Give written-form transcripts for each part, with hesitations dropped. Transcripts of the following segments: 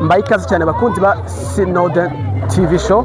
mbaye ikaze cyane bakunzi ba Snowden TV show.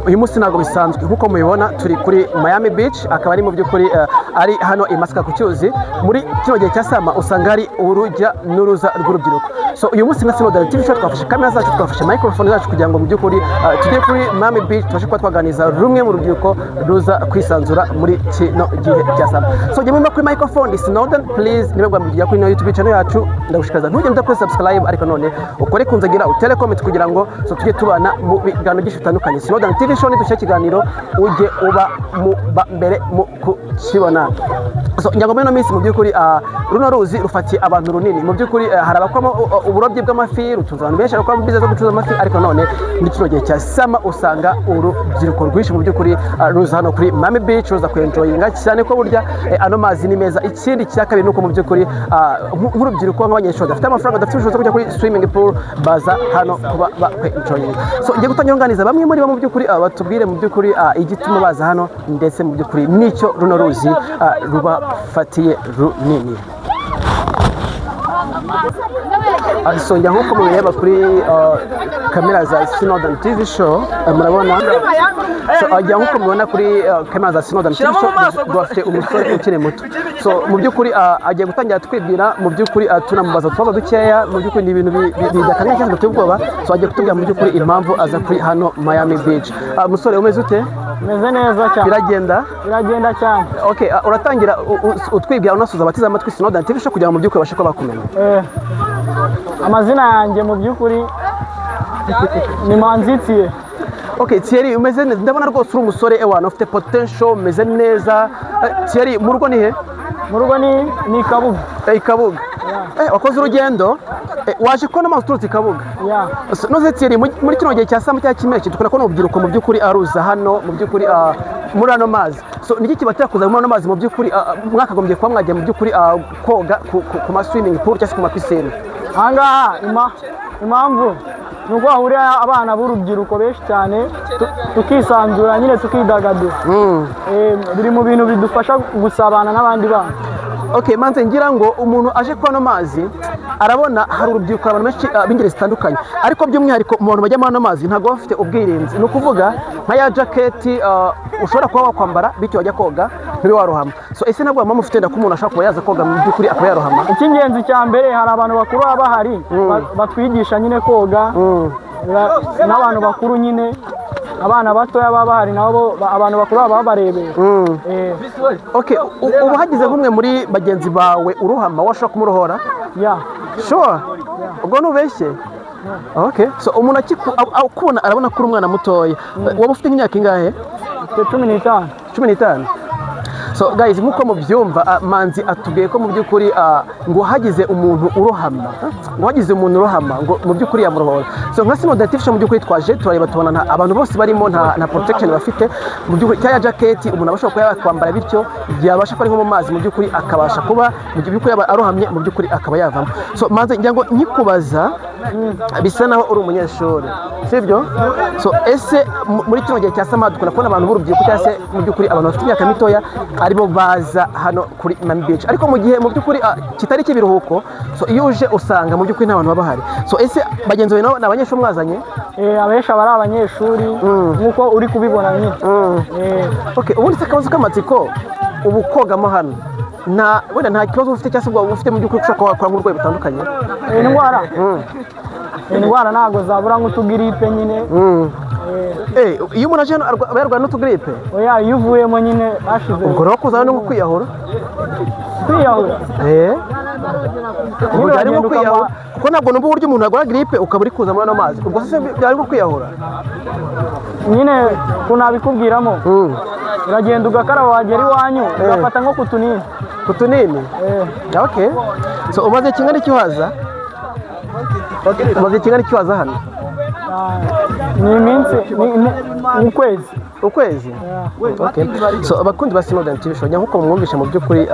Uyu munsi ntabwo bisanzwe nkuko mubibona turi kuri Miami Beach, akaba ari mu by'ukuri ari hano i Masaka ku Cyuzi. Muri kino gihe cya sama usanga ari urujya n'uruza rw'urubyiruko. So uyu munsi na Snowden TV show twafashe kamera zacu, twafashe microphone zacu kugira ngo mu by'ukuri tujye kuri Miami Beach tubashe kuba twaganiza rumwe mu rubyiruko ruza kwisanzura muri kino gihe cya sama. So jye mumba kuri microphone Snowden, please niba mwamujya kuri YouTube channel yacu ndagushikaza ntujye mudakora subscribe, ariko none ukore kunzagira utele comment kugira ngo so tujye tubana mu biganiro byinshi bitandukanye. Snowden TV show ni dushya kiganiro ujye uba mu mbere mu kukibona. So njyangomwe no minsi mu by'ukuri runo ruzi rufatiye abantu runini mu by'ukuri. Hari abakoramo uburobyi bw'amafi, rutunze abantu benshi bakora biza zo gucuruza amafi, ariko none muri kino gihe cya sama usanga urubyiruko rwinshi mu by'ukuri ruza hano kuri Miami Beach ruza kwenjoyinga cyane ko burya ano mazi ni meza. Ikindi cya kabiri nuko mu by'ukuri nk'urubyiruko nk'abanyeshuri bafite amafaranga bafite ubushobozi kujya kuri swimming pool baza hano kuba bakwenjoyinga. So ngiye gutangira nganiza bamwe muri bo mu by'ukuri batubwire mu by'ukuri igituma baza hano ndetse mu by'ukuri nicyo runo ruzi rubafatiye runini. Sonja nkuko mubireba kuri kamera za Snowden TV show murabona. So ajya nkuko mubona kuri kamera za Snowden TV show bafite umusore ukiri muto. So mu by'ukuri agiye gutangira twibwira mu by'ukuri tunamubaza tubazo dukeya mu by'ukuri ni ibintu bidakanga cyane tubwoba. So agiye kutubwira mu by'ukuri impamvu aza kuri hano Miami Beach. Musore umeze ute? Meze neza cyane. Biragenda cyane. Okay, uratangira utwibwira unasuza abatiza amatwi Snowden TV show kugira ngo mu by'ukuri bashe kuba bakumenya. Amazina yanjye mu by'ukuri ni Manzitiye. Okay, Thierry umeze neza, ndabona rwose uri umusore ewana ufite potential, umeze neza. Thierry mu rugo ni he? Mu rugo ni Kabuga. Kabuga. Wakoze urugendo waje kubona amazi uturutse Kabuga. Noze Thierry muri kino gihe cya saa cya kimeke tukora ko n'urubyiruko mu by'ukuri aruza hano mu by'ukuri muri ano mazi. So niki kibatera kuza muri ano mazi mu by'ukuri mwakagombye kuba mwagiye mu by'ukuri koga ku ma swimming pool cyangwa ku ma piscine? Ahangaha impamvu nuko hahurira abana b'urubyiruko benshi cyane tukisanzura nyine tukidagadura. Biri mu bintu bidufasha gusabana n'abandi bana. Okay, manze ngira ngo umuntu aje kwa no mazi arabona hari urubyiruko abantu benshi b'ingeri zitandukanye, ariko by'umwihariko umuntu bajya mu mazi ntago bafite ubwirinzi. No kuvuga nka ya jacket ushobora kuba wakwambara bityo wajya koga nturi warohama. So ese nabwo mama ufite ndako umuntu ashaka kuba yaza koga mu by'ukuri akaba yarohama? Icy'ingenzi cya mbere hari abantu bakuru baba bahari batwigisha nyine koga n'abantu bakuru nyine. Abana batoya baba bahari nabo abantu bakuru baba barebera. Okay, ubu hagize bumwe muri bagenzi bawe uruhama washaka kumurohora? Sure. Ubwo nubeshye? Okay, so umuntu akubona arabona kuri umwana mutoya. Waba ufite imyaka ingahe? 15. 15. So guys, nkuko mubyumva Manzi atubwiye ko mu by'ukuri ngo hagize umuntu urohama, ngo mu by'ukuri yamurohora. So nka Snowden TV show mu by'ukuri twaje turareba tubona abantu bose barimo nta protection bafite mu by'ukuri. Cya jacket umuntu abasha kuba yakwambara bityo yabasha kuba nko mu mazi mu by'ukuri akabasha kuba mu by'ukuri arohamye mu by'ukuri akaba yavamo. So Manzi ngira ngo nyikubaza bisa naho uri umunyeshuri, sibyo? So ese muri kino gihe cya sama dukora kubona abantu b'urubyiruko cyangwa se mu by'ukuri abantu bafite imyaka mitoya aribo baza hano kuri Miami Beach, ariko mu gihe mu by'ukuri kitari kibiruhuko. So iyo uje usanga mu by'ukuri nta bantu baba bahari. So ese bagenzi bawe n'abanyeshuri mwazanye? Abesha bari abanyeshuri nkuko uri kubibona nyine. Okay, ubundi se akabazo k'amatsiko ubu kogamo hano wenda nta kibazo ufite cyangwa se ubwo ufite mu by'ukuri ushaka gukora nk'urwayi butandukanye? Indwara ntabwo zabura nk'utugiripe nyine. Iyo umuntu aje hano yarwaye n'utugiripe? Oya, iyo uvuyemo nyine hashize. Ubwo rero kuza hano nko kwiyahura? Ubwo byari nko kwiyahura kuko ntabwo numva uburyo umuntu arwara gripe ukaba uri kuza muri ano mazi. Ubwo se byari nko kwiyahura? Nyine kunabikubwiramo uragenda ugakaraba wagera iwanyu ugafata nko kutunini. Kutunini? Okay. So umaze kingana iki waza? Umaze kingana iki waza hano? Ni iminsi ukwezi. Okay. So abakundi ba Snowden TV show nkuko mwumvisha mu by'ukuri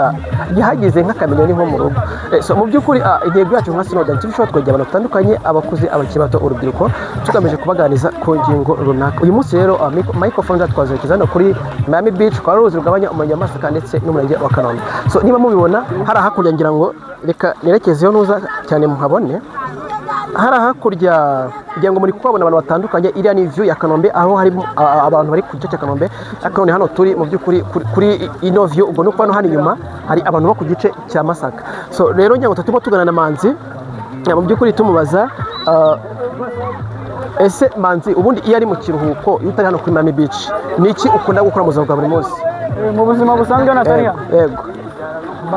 yahagize nk'akamenyero nko mu rugo. So mu by'ukuri intego yacu nka Snowden TV show twegera abantu batandukanye, abakuze, abakibato, urubyiruko tugamije kubaganiza ku ngingo runaka. Uyu munsi rero microphone twazekeza no kuri Miami Beach kwa ruzi rugabanya umurenge wa Masaka ndetse n'umurenge wa Kanombe. So niba mubibona hari hakurya ngira ngo reka nerekezeyo nuza cyane muhabone. hari hakurya kugira ngo muri kubabona abantu batandukanye, iriya ni view ya Kanombe aho hari abantu bari ku gice cya Kanombe, ariko none hano turi mu by'ukuri kuri ino view, ubwo nuko hano inyuma hari abantu bo ku gice cya Masaka. So rero ngira ngo tutimo tugana na Manzi mu by'ukuri tumubaza ese Manzi ubundi iyo ari mu kiruhuko iyo utari hano kuri Miami Beach ni iki ukunda gukora mu buzima bwa buri munsi? Mu buzima busanzwe natari hano. Yego.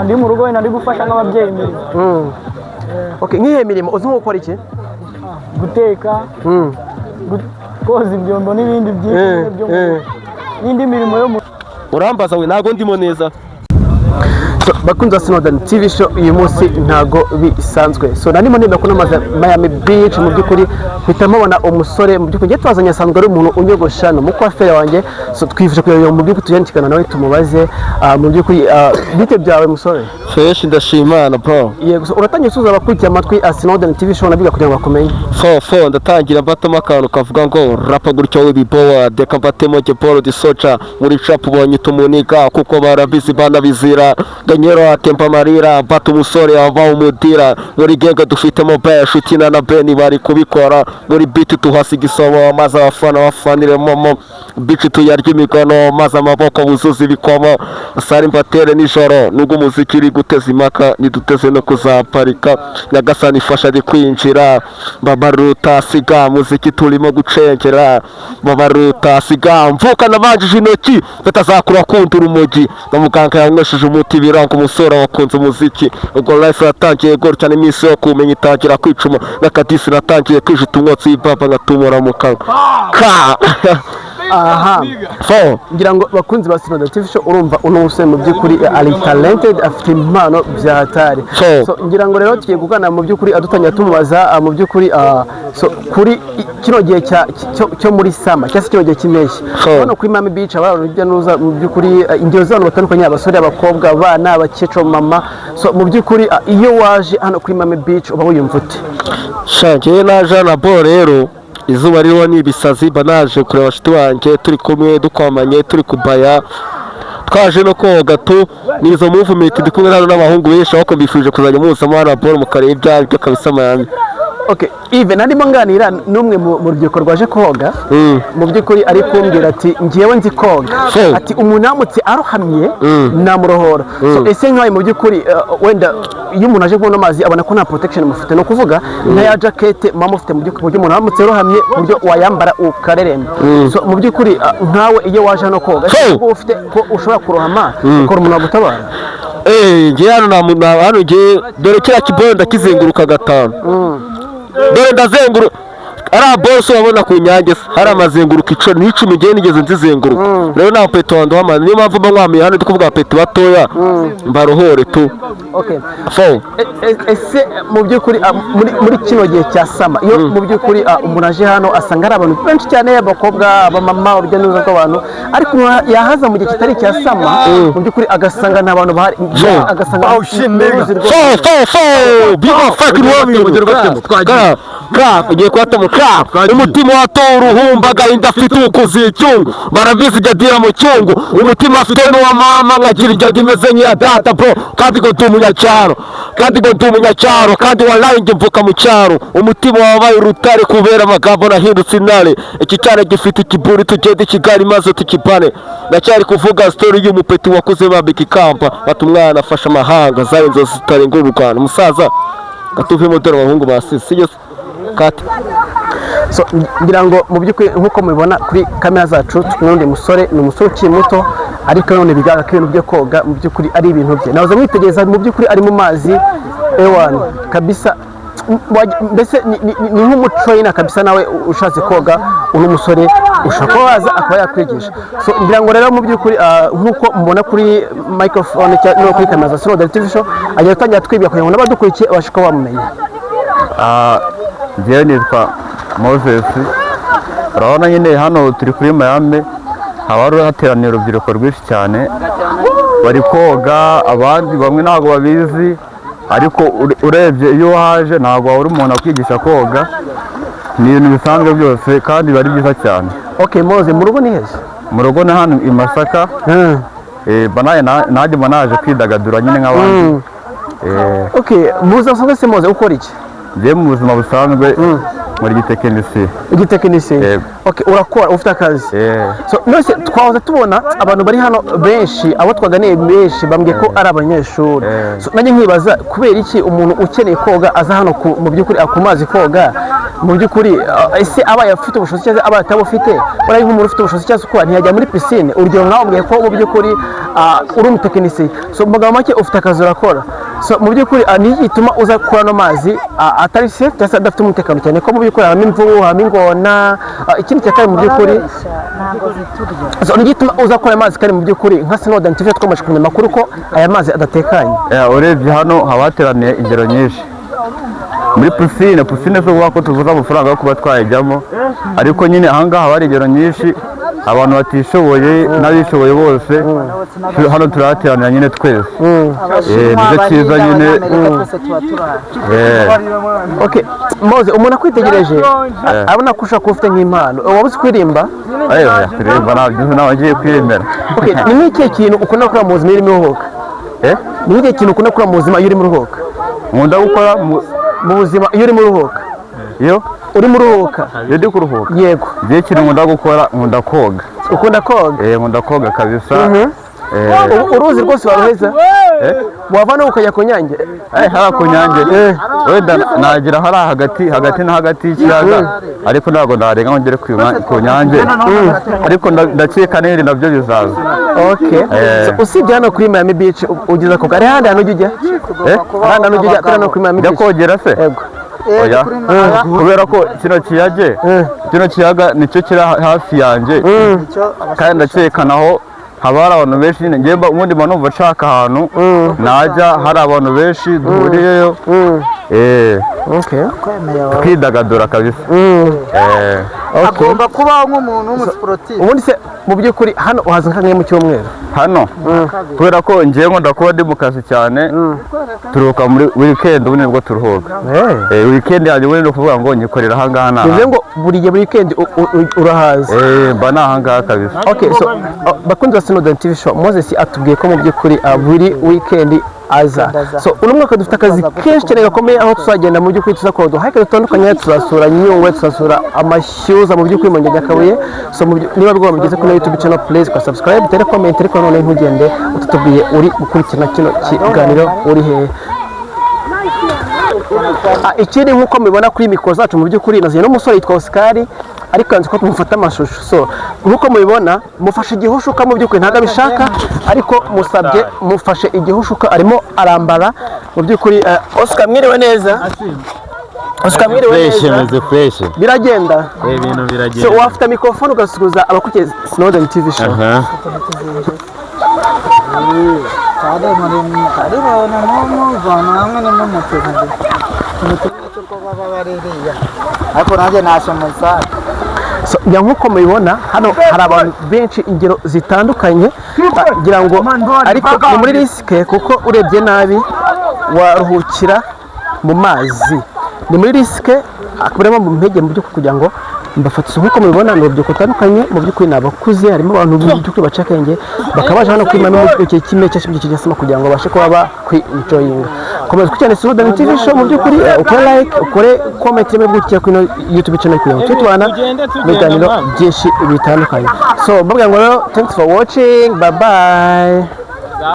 Ndi mu rugo wenda ndi gufasha nk'ababyeyi imirimo. Okay, nk'ihe mirimo uzi nko gukora iki? Guteka, koza ibyombo n'ibindi byinshi byo n'indi mirimo yo mu urambaza we ntago ndimo neza. Bakunze Snowden TV show uyu munsi ntago bisanzwe. So nanimo ndenda kunamaza Miami Beach mu by'ukuri hitamo bona umusore mu by'ukuri twazanye asanzwe ari umuntu unyogosha no mukwafere wanjye. So twifuje kuyoboye mu by'ukuri tujyanikana nawe tumubaze mu by'ukuri bite byawe musore? Fresh ndashimana bro. Yego, uratangiye usuza abakurikiye amatwi Snowden TV show nabiga kugira ngo bakumenye. Fo ndatangira mbatamo akantu kavuga ngo rapa gutyo w'ibibowa deka mbatemo Jeboro di Socha muri trap ubonye tumunika kuko barabizi banabizira Ganyero atempa marira batu umusore ava umudira muri genga dufitemo Bash utina na Beni bari kubikora muri beat tuhasiga isomo maze abafana bafanire momo beat tuyarya imigano maze amaboko buzuzi bikomo asari mbatere nijoro nubwo umuziki uri guteza impaka niduteze no kuzaparika Nyagasani ifasha ari kwinjira babaruta siga muziki turimo gucengera babaruta siga mvuka nabanjije intoki batazakura kundi urumogi namuganga yanywesheje umuti biranga umusore wakunze umuziki ubwo life yatangiye gor cyane iminsi yo kumenya itangira kwicuma nakadisi natangiye kwijuta umwotsi y'ibaba ngatumura mu kanwa aha so ngira ngo bakunzi ba Snowden TV show urumva uno useme mu by'ukuri ari talented, afite impano bya hatari. So ngira ngo rero tugiye kugana mu by'ukuri adutanya tumubaza mu by'ukuri so kuri kino gihe cyo muri sama cyase kino gihe kimeshi hano kuri Miami Beach abarujya nuza mu by'ukuri ingero z'abantu batandukanye abasore abakobwa abana abakecuru mama. So mu by'ukuri iyo waje hano kuri Miami Beach uba wiyumva ute? Shangiye naje na bo rero izuba ririho n'ibisazi banaje kureba shiti wanjye turi kumwe dukwamanye turi kubaya twaje no koga tu nizo movement ndi kumwe n'abahungu benshi aho mbifuje kuzajya muza mwana ball mu karere ibyo kabisa Miami. Okay, even ndimo nganira numwe mu rubyiruko rwaje koga mu by'ukuri ari kumbwira ati ngiyewe nzi koga ati umunamutse arohamye namurohora. So ese nkaye mu by'ukuri wenda iyo umuntu aje kubona amazi abona ko nta protection mufite no kuvuga nka ya jacket mama ufite mu by'ukuri umuntu aramutse arohamye buryo wayambara ukareremba. So mu by'ukuri nkawe iyo waje hano koga uko ufite ko ushobora kurohama ukora umuntu agutabara. Ngiye hano ngiye dore kira kibondo ndakizenguruka gatanu dore ndazenguru ara boss wabona ku nyange hari amazenguruka 10 ngiye nigeze nzizenguruka rero na peto wando wamana niyo mpamvu bankwamiye hano ndikuvuga peto batoya mbarohore tu. Okay, so ese mu by'ukuri muri kino gihe cya sama iyo mu by'ukuri umuntu aje hano asanga ari abantu benshi cyane abakobwa abamama urujya n'uruza rw'abantu ariko yahaza mu gihe kitari cya sama mu by'ukuri agasanga nta bantu bahari agasanga biba fucking woman ugiye kwatamo umutima watora uruhumba gahinda afite ukuziye icyungu barabizi jadira mu cyungu umutima afite n'uwa mama nkagira ijya imeze nk'iya data bro kandi ngo ndi umunyacyaro kandi wallahi njye mvuka mu cyaro umutima wabaye urutare kubera amagambo nahindutse intare iki cyane gifite ikiburi tugende i Kigali maze tukipane ndacyari kuvuga story y'umupeti wakuze babika ikampa bati umwana afasha amahanga zayo nzo zitarenga u Rwanda umusaza gatuvemo dore abahungu basisi kati. So ngira ngo mu by'ukuri nkuko mubibona kuri kamera zacu n'undi musore ni umusore ukiri muto ariko none bigaragara ko ibintu byo koga mu by'ukuri ari ibintu bye nahoze mwitegereza mu by'ukuri ari mu mazi ewan kabisa mbese ni nk'umutrainer kabisa nawe ushatse koga uno musore ushaka waza akaba yakwigisha. So ngira ngo rero mu by'ukuri nkuko mubona kuri microphone no kuri kamera za Snowden TV show agiye gutangira twibya kugira ngo n'abadukurikiye bashaka bamumenya. Njyewe nitwa Moses, urabona nyine hano turi kuri Miami haba hateraniye urubyiruko rwinshi cyane bari koga abandi bamwe ntabwo babizi ariko urebye iyo waje ntabwo wari umuntu akwigisha koga ni ibintu bisanzwe byose kandi bari byiza cyane. Okay Moses, mu rugo ni heza? Mu rugo ni hano i Masaka najye naje kwidagadura nyine nk'abandi. Okay, muza usanga se Moses ukora iki? njye mu buzima busanzwe muri gitekinisiye. igitekinisiye Yego. okay urakora ufite akazi Eh, so nose twahoze tubona abantu bari hano benshi abo twaganiye benshi bambwiye ko ari abanyeshuri so nanjye nkibaza kubera iki umuntu ukeneye koga aza hano mu by'ukuri ku mazi koga mu by'ukuri ese abaye afite ubushobozi cyangwa abaye atabufite bari nk'umuntu ufite ubushobozi cyangwa kuba ntiyajya muri pisine urugero nawe mbwiye ko mu by'ukuri uri umutekinisiye so mu magambo make ufite akazi urakora so mu by'ukuri ni igituma uza kuri ano mazi atari safe cyangwa se adafite umutekano cyane ko mu by'ukuri habamo imvubu habamo ingona ikindi cya kabiri mu by'ukuri so ni igituma uza kuri aya mazi kandi mu by'ukuri nka Snowden TV twamaze kumenya amakuru ko aya mazi adatekanye. urebye hano haba hateraniye ingero nyinshi muri pisine zo kuvuga ko tuvuze amafaranga yo kuba twayijyamo ariko nyine ahangaha haba hari ingero nyinshi abantu batishoboye n'abishoboye bose hano turahateranira nyine twese nicyo cyiza nyine. Okay Moze umuntu akwitegereje abona ko ushaka kuba ufite nk'impano waba uzi kuririmba? kuririmba ntabwo agiye kwiyemera. Okay ni nk'ikihe kintu ukunda gukora mu buzima iyo urimo uruhuka? Ni nk'ikihe kintu ukunda gukora mu buzima iyo urimo uruhuka? Nkunda gukora mu buzima iyo urimo uruhuka? Iyo urimo uruhuka? Iyo ndi kuruhuka? Yego. Igihe kintu nkunda gukora nkunda koga. Ukunda koga? Nkunda koga kabisa. Uruzi rwose waruheza? Wava no ukajya ku Nyange? Hara ku Nyange wenda nagira hagati na hagati y'ikiyaga ariko ntabwo ndarenga ngo ngere ku Nyange ariko ndakeka n'ibindi nabyo bizaza. Okay usibye hano kuri Miami Beach ugeza koga ari handi hantu ujya? Handi hantu ujya hano kuri Miami Beach? Ndakogera se? Yego. Oya kubera ko kino kiyaga nicyo kiri hafi yanjye kandi ndakeka naho haba hari abantu benshi nyine ngemba ubundi mba numva nshaka ahantu najya hari abantu benshi duhuriyeyo twidagadura kabisa. agomba kubaho nk'umuntu w'umusiporutifu. Ubundi se mu by'ukuri hano uhaza nka mu cyumweru? Hano kubera ko ngiye nkunda kuba ndi mu kazi cyane turuhuka muri weekend ubundi nibwo turuhuka. Weekend yanjye ubundi ni ukuvuga ngo nyikorera ahangaha naha. Bivuze ngo buri gihe weekend urahaza? Mba nahangaha kabisa. Okay so bakunze Snowden TV show Moses atubwiye ko mu by'ukuri buri weekend aza so uno mwaka dufite akazi kenshi cyane gakomeye aho tuzagenda mu by'ukuri tuzakora uduhake dutandukanye tuzasura Nyungwe tuzasura amashyuza mu by'ukuri mu Nyakabuye so niba rwose mugeze kuri YouTube channel please kwa subscribe tere comment ariko none ntugende ututubwiye uri gukurikirana kino kiganiro uri hehe. Ikindi nk'uko mubibona kuri mikoro zacu mu by'ukuri nazanye n'umusore yitwa Oscar ariko yanze ko tumufata amashusho so nk'uko mubibona mufashe igihushuka mu by'ukuri ntabwo abishaka ariko musabye mufashe igihushuka arimo arambara mu by'ukuri. Oscar mwiriwe neza? Oscar mwiriwe neza? Fresh. Biragenda? Ibintu biragenda. So wafite mikrofone ugasubiza abakurikiye Snowden TV show. So nk'uko mubibona hano hari abantu benshi ingero zitandukanye ngira ngo ariko ni muri risike kuko urebye nabi waruhukira mu mazi ni muri risike akuberamo mu mpege mu by'ukuri kugira ngo mbafatise nk'uko mubibona ni urubyiruko rutandukanye mu by'ukuri ni abakuze harimo abantu mu by'ukuri baca akenge bakaba baje hano kwimamo mu gihe kimwe cyangwa se cyasima kugira ngo babashe kuba bakwi-enjoyinga. Komeza gukurikirana Snowden TV show mu by'ukuri ukore like ukore comment mu by'ukuri kuri YouTube channel kugira ngo tubana mu biganiro byinshi bitandukanye. So mbabwira ngo rero thanks for watching, bye bye.